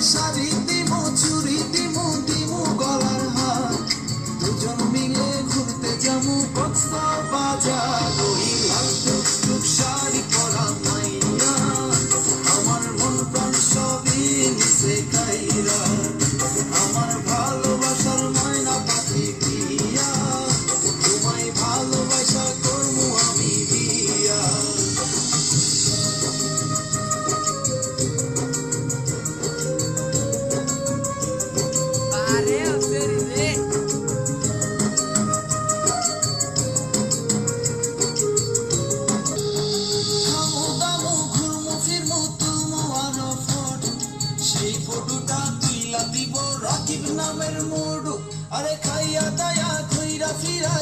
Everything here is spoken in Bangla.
শাড়ি দিমু চুরি দিমু দিমু গলার হার দুজন মিলে ঘুরতে যামু কক্সবাজার ওই লাল টুকটুক শাড়ি পরা মাইয়া আমার মন প্রাণ সবই নিছে কাইরা আমার ভালোবাসার ময়না পাখি দিয়া তোমায় ভালোবাসা করমু আমি বিয়া নামের মোড় আরে খাইয়া দায়া কইরা ফিরা